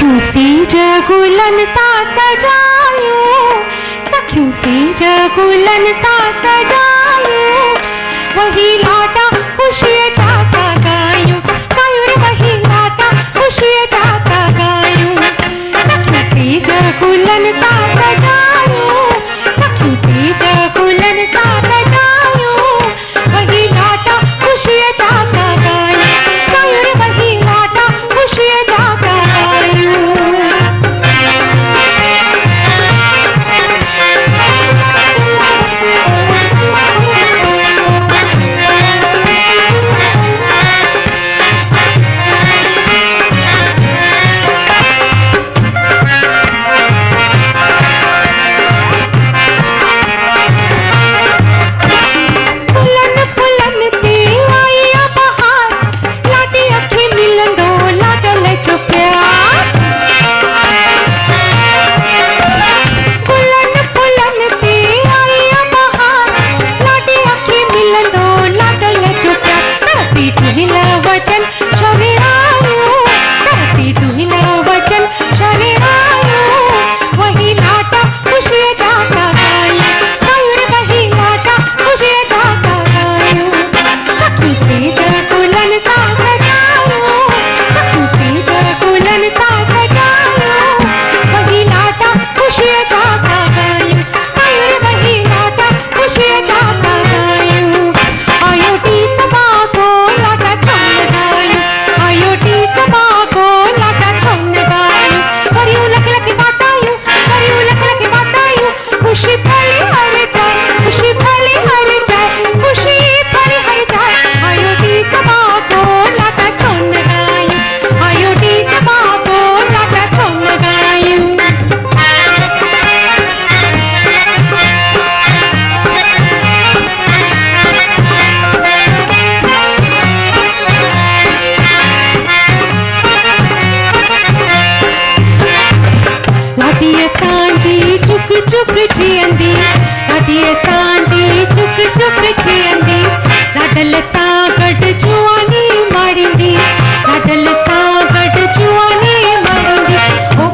सखियों से जगुलन सा सजायूं, सखियों से जगुलन सा सजायूं, वही लाटा खुशी जाता गायूं, गायूं रे वही लाटा खुशी जाता गायूं। सखियों से जगुलन सा सजायूं, सखियों से जगुलन सा सजायूं, वही लाटा खुशी जाता गायूं, गायूं रे वही लाटा खुशी जाता गायूं। चुक जियंदी लाडीअ सांजी चुक चुक जियंदी लाडल सां गॾु जुआनी मारींदी लाडल सां गॾु जुआनी मारींदी ओ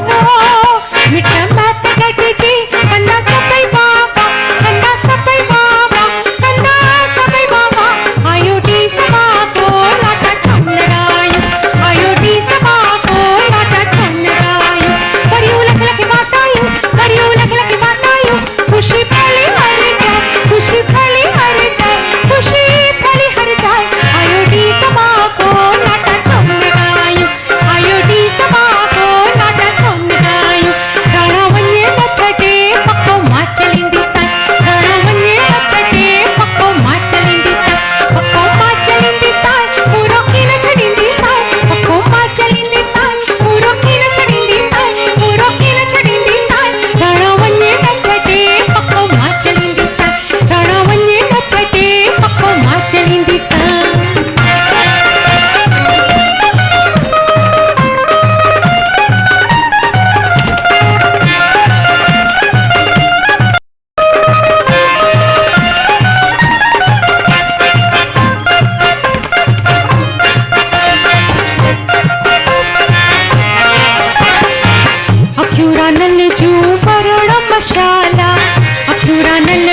मिठ मत गॾिजी कंदा सभई बाबा कंदा सभई बाबा कंदा सभई बाबा आयो डी सभा को लाटा छमरायूं आयो डी सभा को लाटा छमरायूं करियूं लख लख बातायूं करियूं लख लख बातायूं खुशी फैली हर जाए खुशी फैली हर जाए खुशी फैली हर जाए आयो डी सभा को लाटा छमरायूं आयो डी सभा को लाटा छमरायूं राणा वञे न छॾे पको मां चलींदी सां राणा वञे न छॾे पको मां चलींदी सां पको मां चलींदी सां पूरो की न छॾींदी सां पको मां चलींदी सां पूरो की न छॾींदी सां पूरो की न छॾींदी सां राणा वञे न छॾे पको मां चलींदी सां राणा वञे न छॾे पको मां चलींदी सां। अखियूं रानल जूं भरण मशाला अखियूं रानल